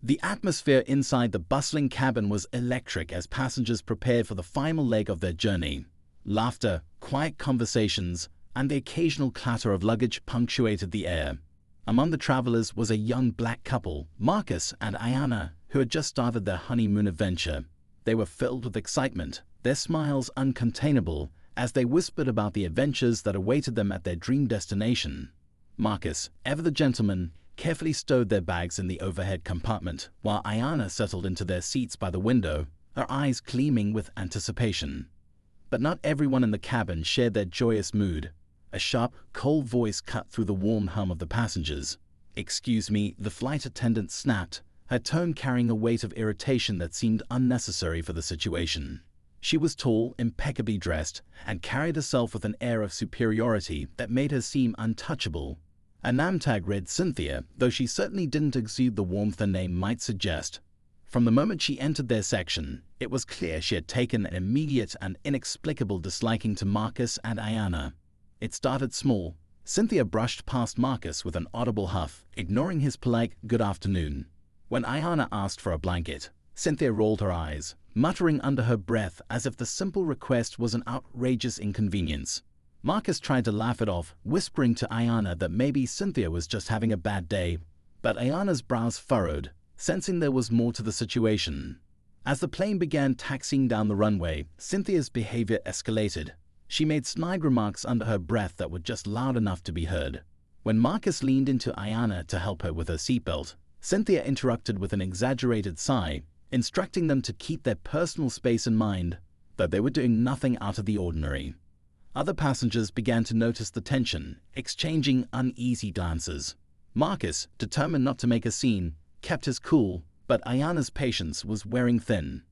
The atmosphere inside the bustling cabin was electric as passengers prepared for the final leg of their journey. Laughter, quiet conversations, and the occasional clatter of luggage punctuated the air. Among the travelers was a young black couple, Marcus and Ayana, who had just started their honeymoon adventure. They were filled with excitement, their smiles uncontainable, as they whispered about the adventures that awaited them at their dream destination. Marcus, ever the gentleman, carefully stowed their bags in the overhead compartment, while Ayana settled into their seats by the window, her eyes gleaming with anticipation. But not everyone in the cabin shared their joyous mood. A sharp, cold voice cut through the warm hum of the passengers. "Excuse me," the flight attendant snapped, her tone carrying a weight of irritation that seemed unnecessary for the situation. She was tall, impeccably dressed, and carried herself with an air of superiority that made her seem untouchable. A name tag read Cynthia, though she certainly didn't exude the warmth her name might suggest. From the moment she entered their section, it was clear she had taken an immediate and inexplicable disliking to Marcus and Ayana. It started small. Cynthia brushed past Marcus with an audible huff, ignoring his polite "good afternoon." When Ayana asked for a blanket, Cynthia rolled her eyes, muttering under her breath as if the simple request was an outrageous inconvenience. Marcus tried to laugh it off, whispering to Ayana that maybe Cynthia was just having a bad day, but Ayana's brows furrowed, sensing there was more to the situation. As the plane began taxiing down the runway, Cynthia's behavior escalated. She made snide remarks under her breath that were just loud enough to be heard. When Marcus leaned into Ayana to help her with her seatbelt, Cynthia interrupted with an exaggerated sigh, instructing them to keep their personal space in mind, though they were doing nothing out of the ordinary. Other passengers began to notice the tension, exchanging uneasy glances. Marcus, determined not to make a scene, kept his cool, but Ayana's patience was wearing thin.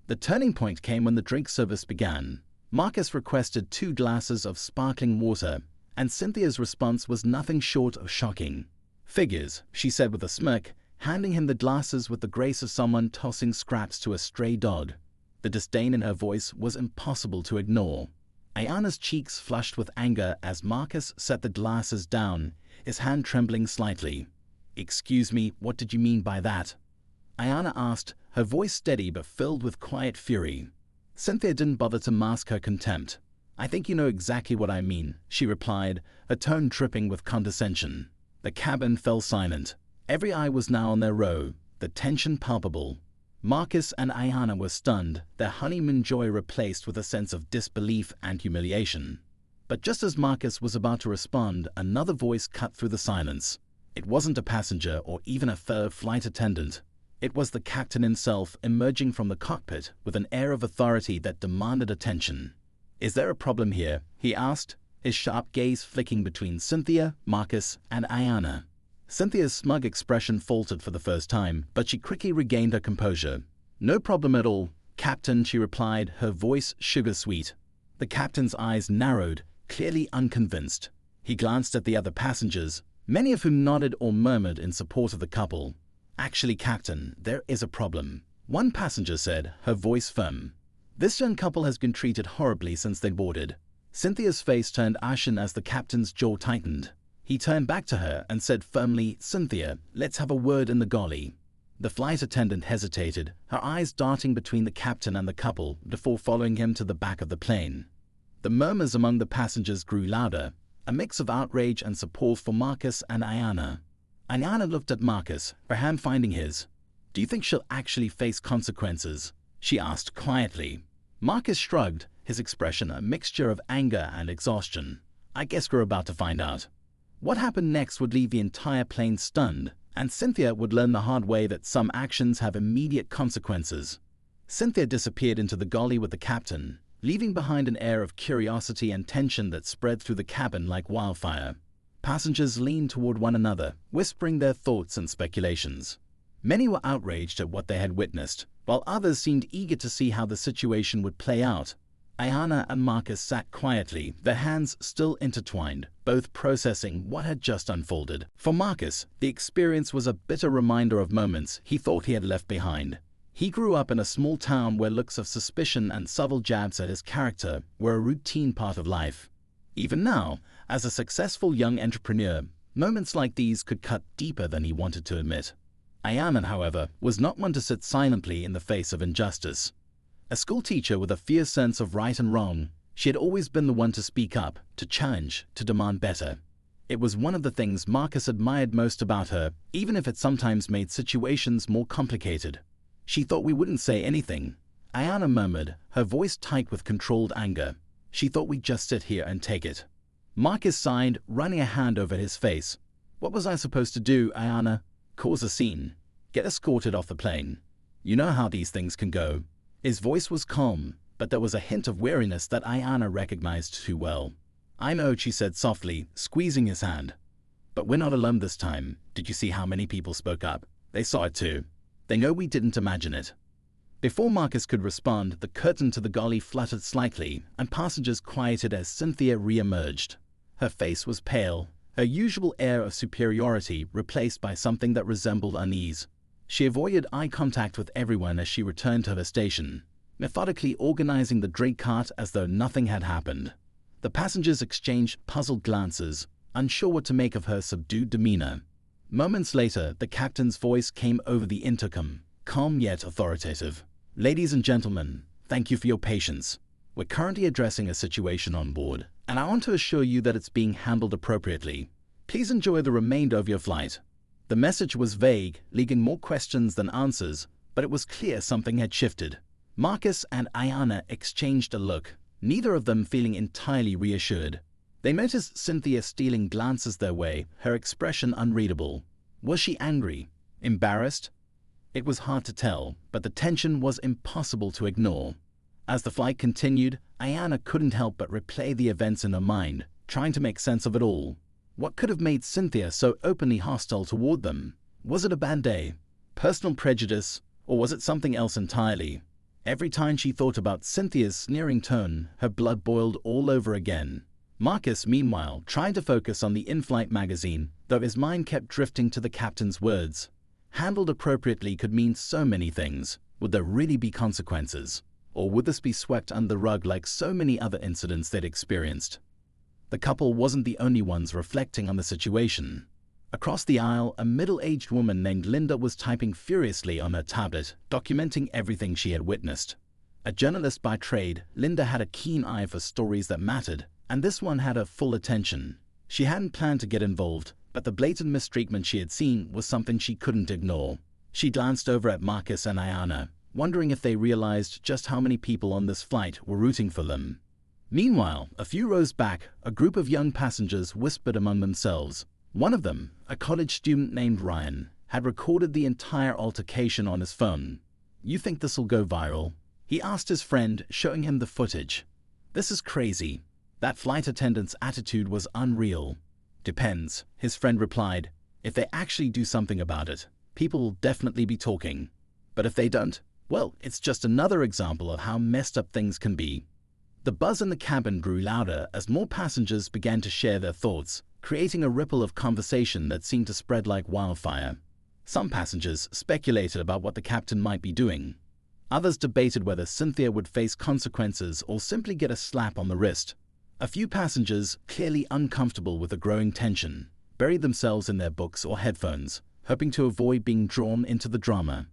The turning point came when the drink service began. Marcus requested 2 glasses of sparkling water, and Cynthia's response was nothing short of shocking. "Figures," she said with a smirk, handing him the glasses with the grace of someone tossing scraps to a stray dog. The disdain in her voice was impossible to ignore. Ayana's cheeks flushed with anger as Marcus set the glasses down, his hand trembling slightly. "Excuse me, what did you mean by that?" Ayana asked, her voice steady but filled with quiet fury. Cynthia didn't bother to mask her contempt. "I think you know exactly what I mean," she replied, her tone dripping with condescension. The cabin fell silent. Every eye was now on their row, the tension palpable. Marcus and Ayana were stunned, their honeymoon joy replaced with a sense of disbelief and humiliation. But just as Marcus was about to respond, another voice cut through the silence. It wasn't a passenger or even a fellow flight attendant. It was the captain himself, emerging from the cockpit with an air of authority that demanded attention. "Is there a problem here?" he asked, his sharp gaze flicking between Cynthia, Marcus, and Ayana. Cynthia's smug expression faltered for the first time, but she quickly regained her composure. "No problem at all, Captain," she replied, her voice sugar-sweet. The captain's eyes narrowed, clearly unconvinced. He glanced at the other passengers, many of whom nodded or murmured in support of the couple. "Actually, Captain, there is a problem," one passenger said, her voice firm. "This young couple has been treated horribly since they boarded." Cynthia's face turned ashen as the captain's jaw tightened. He turned back to her and said firmly, "Cynthia, let's have a word in the galley." The flight attendant hesitated, her eyes darting between the captain and the couple before following him to the back of the plane. The murmurs among the passengers grew louder, a mix of outrage and support for Marcus and Ayana. Ayana looked at Marcus, her hand finding his. "Do you think she'll actually face consequences?" she asked quietly. Marcus shrugged, his expression a mixture of anger and exhaustion. "I guess we're about to find out." What happened next would leave the entire plane stunned, and Cynthia would learn the hard way that some actions have immediate consequences. Cynthia disappeared into the galley with the captain, leaving behind an air of curiosity and tension that spread through the cabin like wildfire. Passengers leaned toward one another, whispering their thoughts and speculations. Many were outraged at what they had witnessed, while others seemed eager to see how the situation would play out. Ayana and Marcus sat quietly, their hands still intertwined, both processing what had just unfolded. For Marcus, the experience was a bitter reminder of moments he thought he had left behind. He grew up in a small town where looks of suspicion and subtle jabs at his character were a routine part of life. Even now, as a successful young entrepreneur, moments like these could cut deeper than he wanted to admit. Ayana, however, was not one to sit silently in the face of injustice. A schoolteacher with a fierce sense of right and wrong, she had always been the one to speak up, to challenge, to demand better. It was one of the things Marcus admired most about her, even if it sometimes made situations more complicated. She thought we wouldn't say anything, Ayana murmured, her voice tight with controlled anger. She thought we'd just sit here and take it. Marcus sighed, running a hand over his face. What was I supposed to do, Ayana? Cause a scene? Get escorted off the plane? You know how these things can go. His voice was calm, but there was a hint of weariness that Ayana recognized too well. I know, she said softly, squeezing his hand. But we're not alone this time. Did you see how many people spoke up? They saw it too. They know we didn't imagine it. Before Marcus could respond, the curtain to the galley fluttered slightly, and passengers quieted as Cynthia re-emerged. Her face was pale, her usual air of superiority replaced by something that resembled unease. She avoided eye contact with everyone as she returned to her station, methodically organizing the drink cart as though nothing had happened. The passengers exchanged puzzled glances, unsure what to make of her subdued demeanor. Moments later, the captain's voice came over the intercom, calm yet authoritative. Ladies and gentlemen, thank you for your patience. We're currently addressing a situation on board, and I want to assure you that it's being handled appropriately. Please enjoy the remainder of your flight. The message was vague, leaving more questions than answers, but it was clear something had shifted. Marcus and Ayana exchanged a look, neither of them feeling entirely reassured. They noticed Cynthia stealing glances their way, her expression unreadable. Was she angry? Embarrassed? It was hard to tell, but the tension was impossible to ignore. As the flight continued, Ayana couldn't help but replay the events in her mind, trying to make sense of it all. What could have made Cynthia so openly hostile toward them? Was it a bad day? Personal prejudice? Or was it something else entirely? Every time she thought about Cynthia's sneering tone, her blood boiled all over again. Marcus, meanwhile, tried to focus on the in-flight magazine, though his mind kept drifting to the captain's words. Handled appropriately could mean so many things. Would there really be consequences? Or would this be swept under the rug like so many other incidents they'd experienced? The couple wasn't the only ones reflecting on the situation. Across the aisle, a middle-aged woman named Linda was typing furiously on her tablet, documenting everything she had witnessed. A journalist by trade, Linda had a keen eye for stories that mattered, and this one had her full attention. She hadn't planned to get involved, but the blatant mistreatment she had seen was something she couldn't ignore. She glanced over at Marcus and Ayana, wondering if they realized just how many people on this flight were rooting for them. Meanwhile, a few rows back, a group of young passengers whispered among themselves. One of them, a college student named Ryan, had recorded the entire altercation on his phone. "You think this'll go viral?" he asked his friend, showing him the footage. "This is crazy." That flight attendant's attitude was unreal. "Depends," his friend replied. "If they actually do something about it, people will definitely be talking. But if they don't, well, it's just another example of how messed up things can be." The buzz in the cabin grew louder as more passengers began to share their thoughts, creating a ripple of conversation that seemed to spread like wildfire. Some passengers speculated about what the captain might be doing. Others debated whether Cynthia would face consequences or simply get a slap on the wrist. A few passengers, clearly uncomfortable with the growing tension, buried themselves in their books or headphones, hoping to avoid being drawn into the drama.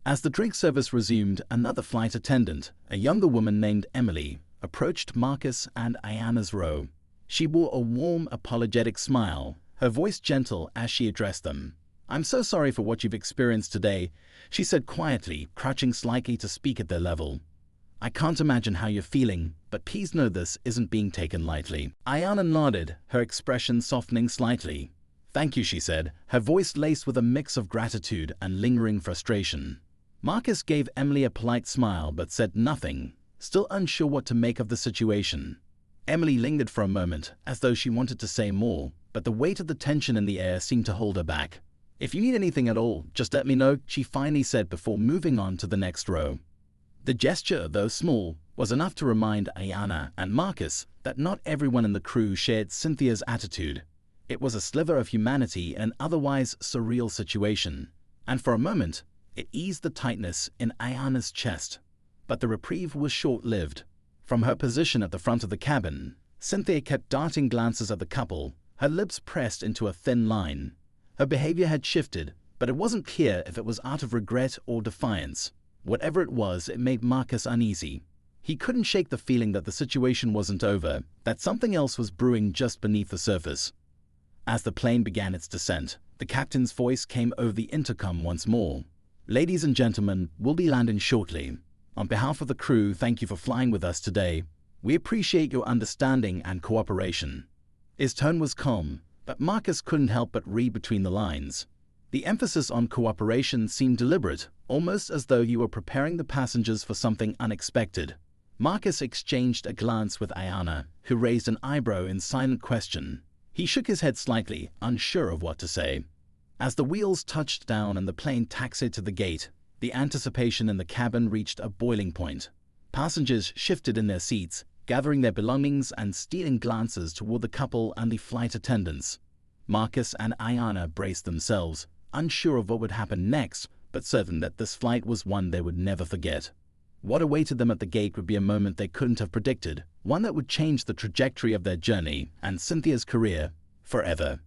As the drink service resumed, another flight attendant, a younger woman named Emily, approached Marcus and Ayana's row. She wore a warm, apologetic smile, her voice gentle as she addressed them. "I'm so sorry for what you've experienced today," she said quietly, crouching slightly to speak at their level. "I can't imagine how you're feeling, but please know this isn't being taken lightly." Ayana nodded, her expression softening slightly. "Thank you," she said, her voice laced with a mix of gratitude and lingering frustration. Marcus gave Emily a polite smile but said nothing, still unsure what to make of the situation. Emily lingered for a moment, as though she wanted to say more, but the weight of the tension in the air seemed to hold her back. "If you need anything at all, just let me know," she finally said before moving on to the next row. The gesture, though small, was enough to remind Ayana and Marcus that not everyone in the crew shared Cynthia's attitude. It was a sliver of humanity in an otherwise surreal situation, and for a moment, it eased the tightness in Ayana's chest. But the reprieve was short-lived. From her position at the front of the cabin, Cynthia kept darting glances at the couple, her lips pressed into a thin line. Her behavior had shifted, but it wasn't clear if it was out of regret or defiance. Whatever it was, it made Marcus uneasy. He couldn't shake the feeling that the situation wasn't over, that something else was brewing just beneath the surface. As the plane began its descent, the captain's voice came over the intercom once more. "Ladies and gentlemen, we'll be landing shortly. On behalf of the crew, thank you for flying with us today. We appreciate your understanding and cooperation." His tone was calm, but Marcus couldn't help but read between the lines. The emphasis on cooperation seemed deliberate, almost as though he were preparing the passengers for something unexpected. Marcus exchanged a glance with Ayana, who raised an eyebrow in silent question. He shook his head slightly, unsure of what to say. As the wheels touched down and the plane taxied to the gate, the anticipation in the cabin reached a boiling point. Passengers shifted in their seats, gathering their belongings and stealing glances toward the couple and the flight attendants. Marcus and Ayana braced themselves, unsure of what would happen next, but certain that this flight was one they would never forget. What awaited them at the gate would be a moment they couldn't have predicted, one that would change the trajectory of their journey and Cynthia's career forever.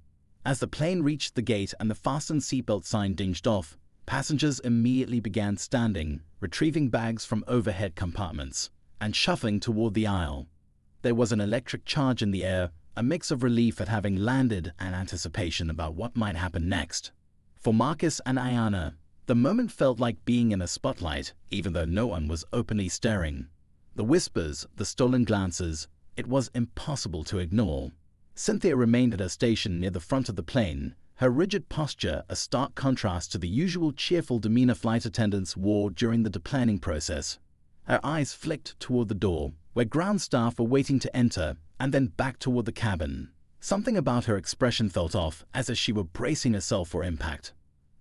As the plane reached the gate and the fastened seatbelt sign dinged off, passengers immediately began standing, retrieving bags from overhead compartments, and shuffling toward the aisle. There was an electric charge in the air, a mix of relief at having landed and anticipation about what might happen next. For Marcus and Ayana, the moment felt like being in a spotlight, even though no one was openly staring. The whispers, the stolen glances, it was impossible to ignore. Cynthia remained at her station near the front of the plane, her rigid posture a stark contrast to the usual cheerful demeanor flight attendants wore during the deplanning process. Her eyes flicked toward the door, where ground staff were waiting to enter, and then back toward the cabin. Something about her expression felt off, as if she were bracing herself for impact.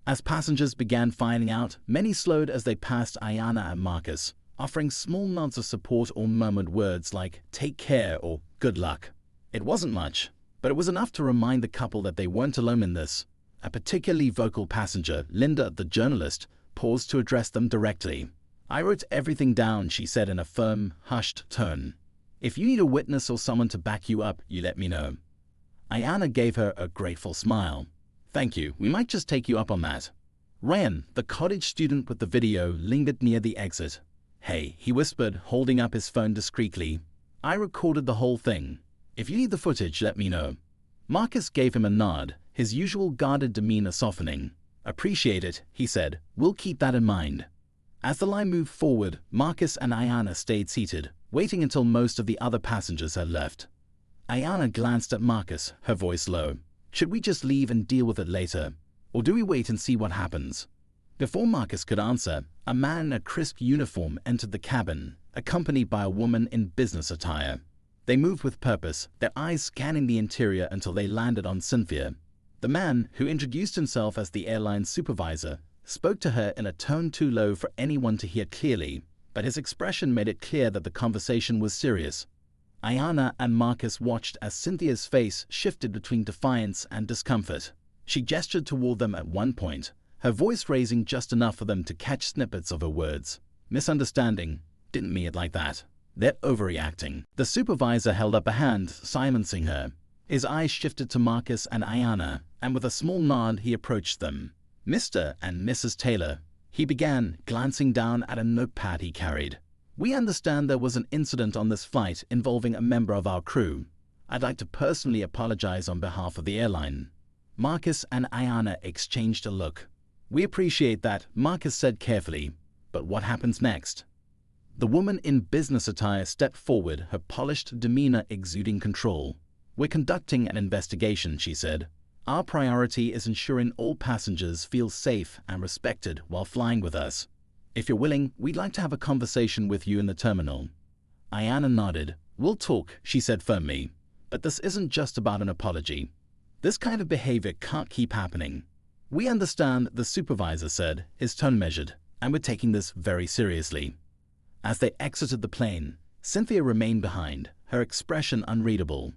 As passengers began filing out, many slowed as they passed Ayana and Marcus, offering small nods of support or murmured words like "take care" or "good luck." It wasn't much, but it was enough to remind the couple that they weren't alone in this. A particularly vocal passenger, Linda the journalist, paused to address them directly. "I wrote everything down," she said in a firm, hushed tone. "If you need a witness or someone to back you up, you let me know." Ayana gave her a grateful smile. "Thank you, we might just take you up on that." Ryan, the college student with the video, lingered near the exit. "Hey," he whispered, holding up his phone discreetly. "I recorded the whole thing. If you need the footage, let me know." Marcus gave him a nod, his usual guarded demeanor softening. "Appreciate it," he said. "We'll keep that in mind." As the line moved forward, Marcus and Ayana stayed seated, waiting until most of the other passengers had left. Ayana glanced at Marcus, her voice low. "Should we just leave and deal with it later? Or do we wait and see what happens?" Before Marcus could answer, a man in a crisp uniform entered the cabin, accompanied by a woman in business attire. They moved with purpose, their eyes scanning the interior until they landed on Cynthia. The man, who introduced himself as the airline supervisor, spoke to her in a tone too low for anyone to hear clearly, but his expression made it clear that the conversation was serious. Ayana and Marcus watched as Cynthia's face shifted between defiance and discomfort. She gestured toward them at one point, her voice raising just enough for them to catch snippets of her words. "Misunderstanding. Didn't mean it like that. They're overreacting." The supervisor held up a hand, silencing her. His eyes shifted to Marcus and Ayana, and with a small nod he approached them. "Mr. and Mrs. Taylor," he began, glancing down at a notepad he carried. "We understand there was an incident on this flight involving a member of our crew. I'd like to personally apologize on behalf of the airline." Marcus and Ayana exchanged a look. "We appreciate that," Marcus said carefully. "But what happens next?" The woman in business attire stepped forward, her polished demeanor exuding control. "We're conducting an investigation," she said. "Our priority is ensuring all passengers feel safe and respected while flying with us. If you're willing, we'd like to have a conversation with you in the terminal." Ayana nodded. "We'll talk," she said firmly. "But this isn't just about an apology. This kind of behavior can't keep happening." "We understand," the supervisor said, his tone measured, "and we're taking this very seriously." As they exited the plane, Cynthia remained behind, her expression unreadable.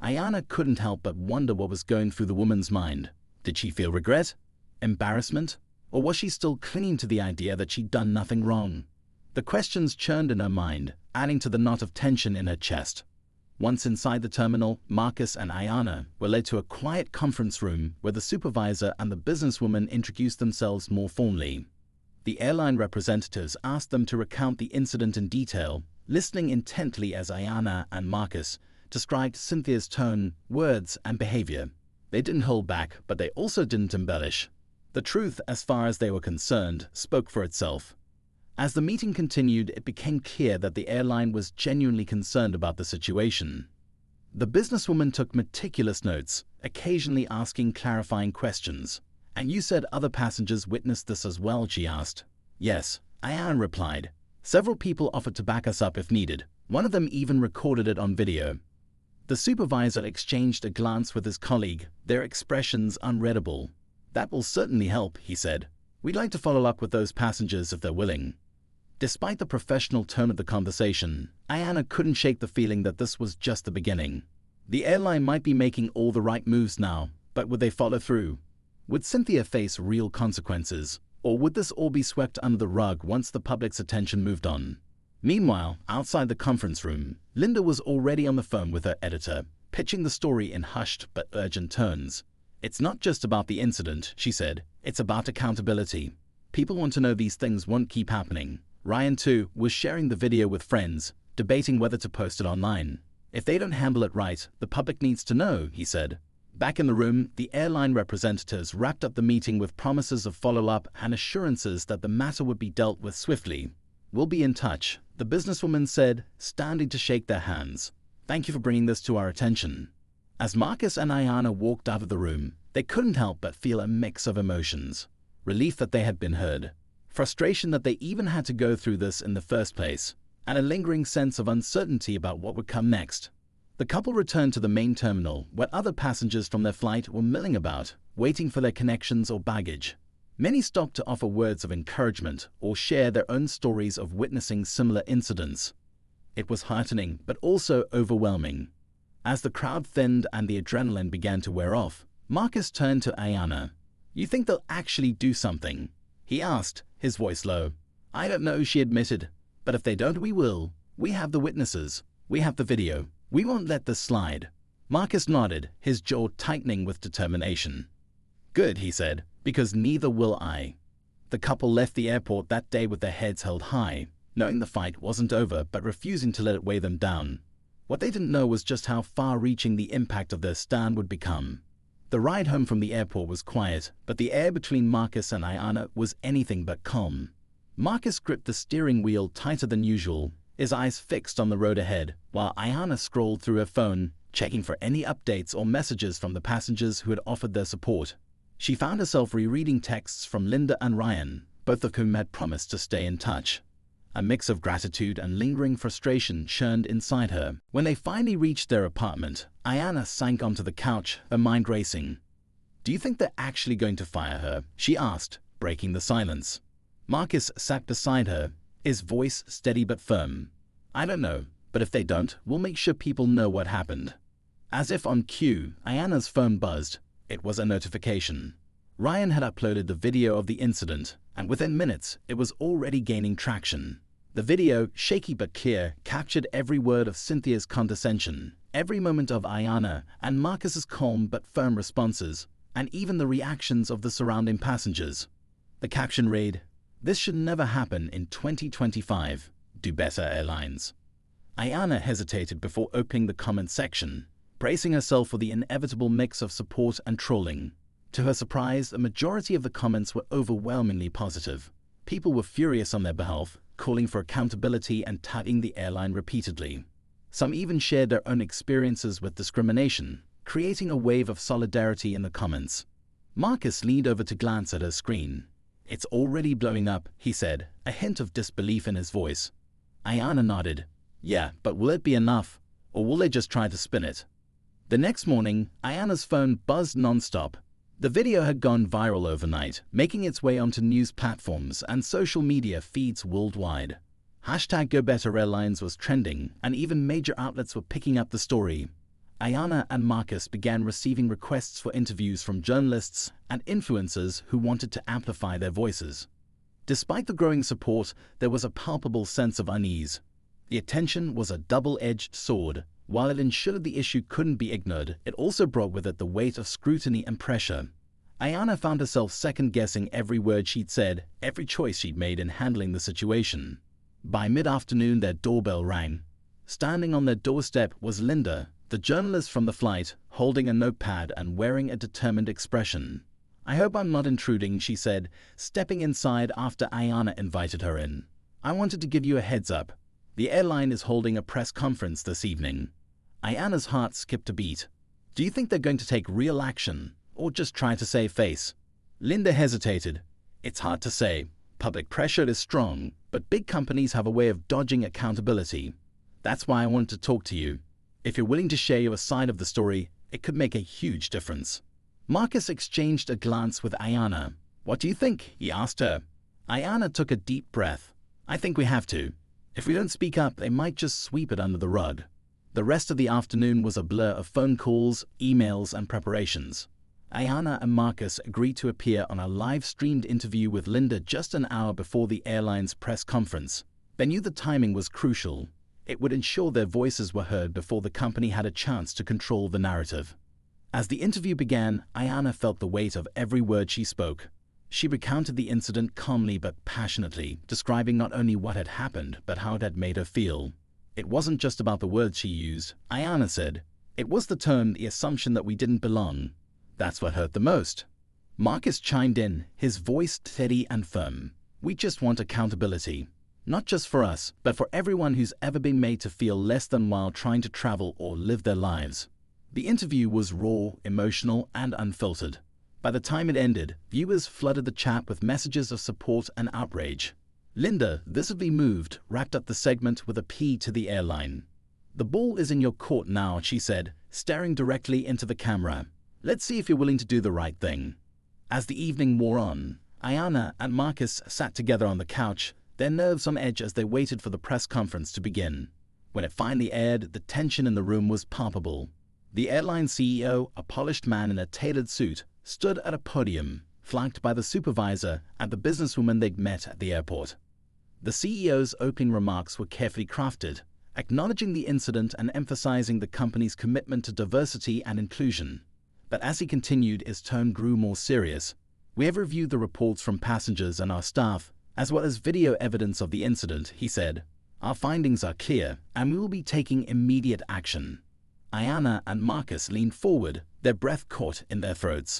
Ayana couldn't help but wonder what was going through the woman's mind. Did she feel regret? Embarrassment? Or was she still clinging to the idea that she'd done nothing wrong? The questions churned in her mind, adding to the knot of tension in her chest. Once inside the terminal, Marcus and Ayana were led to a quiet conference room where the supervisor and the businesswoman introduced themselves more formally. The airline representatives asked them to recount the incident in detail, listening intently as Ayana and Marcus described Cynthia's tone, words, and behavior. They didn't hold back, but they also didn't embellish. The truth, as far as they were concerned, spoke for itself. As the meeting continued, it became clear that the airline was genuinely concerned about the situation. The businesswoman took meticulous notes, occasionally asking clarifying questions. "And you said other passengers witnessed this as well?" she asked. "Yes," Ayana replied. "Several people offered to back us up if needed. One of them even recorded it on video." The supervisor exchanged a glance with his colleague, their expressions unreadable. "That will certainly help," he said. "We'd like to follow up with those passengers if they're willing." Despite the professional tone of the conversation, Ayana couldn't shake the feeling that this was just the beginning. The airline might be making all the right moves now, but would they follow through? Would Cynthia face real consequences, or would this all be swept under the rug once the public's attention moved on? Meanwhile, outside the conference room, Linda was already on the phone with her editor, pitching the story in hushed but urgent tones. "It's not just about the incident," she said. "It's about accountability. People want to know these things won't keep happening." Ryan, too, was sharing the video with friends, debating whether to post it online. "If they don't handle it right, the public needs to know," he said. Back in the room, the airline representatives wrapped up the meeting with promises of follow-up and assurances that the matter would be dealt with swiftly. "We'll be in touch," the businesswoman said, standing to shake their hands. "Thank you for bringing this to our attention." As Marcus and Ayana walked out of the room, they couldn't help but feel a mix of emotions. Relief that they had been heard, frustration that they even had to go through this in the first place, and a lingering sense of uncertainty about what would come next. The couple returned to the main terminal, where other passengers from their flight were milling about, waiting for their connections or baggage. Many stopped to offer words of encouragement or share their own stories of witnessing similar incidents. It was heartening, but also overwhelming. As the crowd thinned and the adrenaline began to wear off, Marcus turned to Ayana. "You think they'll actually do something?" he asked, his voice low. "I don't know," she admitted. "But if they don't, we will. We have the witnesses. We have the video. We won't let this slide." Marcus nodded, his jaw tightening with determination. "Good," he said, "because neither will I." The couple left the airport that day with their heads held high, knowing the fight wasn't over but refusing to let it weigh them down. What they didn't know was just how far-reaching the impact of their stand would become. The ride home from the airport was quiet, but the air between Marcus and Ayana was anything but calm. Marcus gripped the steering wheel tighter than usual, his eyes fixed on the road ahead, while Ayana scrolled through her phone, checking for any updates or messages from the passengers who had offered their support. She found herself rereading texts from Linda and Ryan, both of whom had promised to stay in touch. A mix of gratitude and lingering frustration churned inside her. When they finally reached their apartment, Ayana sank onto the couch, her mind racing. "Do you think they're actually going to fire her?" she asked, breaking the silence. Marcus sat beside her, his voice steady but firm. "I don't know, but if they don't, we'll make sure people know what happened." As if on cue, Ayana's phone buzzed. It was a notification. Ryan had uploaded the video of the incident, and within minutes, it was already gaining traction. The video, shaky but clear, captured every word of Cynthia's condescension, every moment of Ayana and Marcus's calm but firm responses, and even the reactions of the surrounding passengers. The caption read, "This should never happen in 2025. Do better, airlines." Ayana hesitated before opening the comment section, bracing herself for the inevitable mix of support and trolling. To her surprise, the majority of the comments were overwhelmingly positive. People were furious on their behalf, calling for accountability and tagging the airline repeatedly. Some even shared their own experiences with discrimination, creating a wave of solidarity in the comments. Marcus leaned over to glance at her screen. "It's already blowing up," he said, a hint of disbelief in his voice. Ayana nodded. "Yeah, but will it be enough? Or will they just try to spin it?" The next morning, Ayana's phone buzzed non-stop. The video had gone viral overnight, making its way onto news platforms and social media feeds worldwide. #GoBetterAirlines was trending, and even major outlets were picking up the story. Ayana and Marcus began receiving requests for interviews from journalists and influencers who wanted to amplify their voices. Despite the growing support, there was a palpable sense of unease. The attention was a double-edged sword. While it ensured the issue couldn't be ignored, it also brought with it the weight of scrutiny and pressure. Ayana found herself second-guessing every word she'd said, every choice she'd made in handling the situation. By mid-afternoon, their doorbell rang. Standing on their doorstep was Linda, the journalist from the flight, holding a notepad and wearing a determined expression. "I hope I'm not intruding," she said, stepping inside after Ayana invited her in. "I wanted to give you a heads up. The airline is holding a press conference this evening." Ayana's heart skipped a beat. "Do you think they're going to take real action, or just try to save face?" Linda hesitated. "It's hard to say. Public pressure is strong, but big companies have a way of dodging accountability. That's why I wanted to talk to you. If you're willing to share your side of the story, it could make a huge difference." Marcus exchanged a glance with Ayana. "What do you think?" he asked her. Ayana took a deep breath. "I think we have to. If we don't speak up, they might just sweep it under the rug." The rest of the afternoon was a blur of phone calls, emails, and preparations. Ayana and Marcus agreed to appear on a live-streamed interview with Linda just an hour before the airline's press conference. They knew the timing was crucial. It would ensure their voices were heard before the company had a chance to control the narrative. As the interview began, Ayana felt the weight of every word she spoke. She recounted the incident calmly but passionately, describing not only what had happened, but how it had made her feel. "It wasn't just about the words she used," Ayana said. "It was the tone, the assumption that we didn't belong. That's what hurt the most." Marcus chimed in, his voice steady and firm. "We just want accountability. Not just for us, but for everyone who's ever been made to feel less than while trying to travel or live their lives." The interview was raw, emotional, and unfiltered. By the time it ended, viewers flooded the chat with messages of support and outrage. Linda, visibly moved, wrapped up the segment with a plea to the airline. "The ball is in your court now," she said, staring directly into the camera. "Let's see if you're willing to do the right thing." As the evening wore on, Ayana and Marcus sat together on the couch, their nerves on edge as they waited for the press conference to begin. When it finally aired, the tension in the room was palpable. The airline CEO, a polished man in a tailored suit, stood at a podium, flanked by the supervisor and the businesswoman they'd met at the airport. The CEO's opening remarks were carefully crafted, acknowledging the incident and emphasizing the company's commitment to diversity and inclusion. But as he continued, his tone grew more serious. "We have reviewed the reports from passengers and our staff, as well as video evidence of the incident," he said. "Our findings are clear, and we will be taking immediate action." Ayana and Marcus leaned forward, their breath caught in their throats.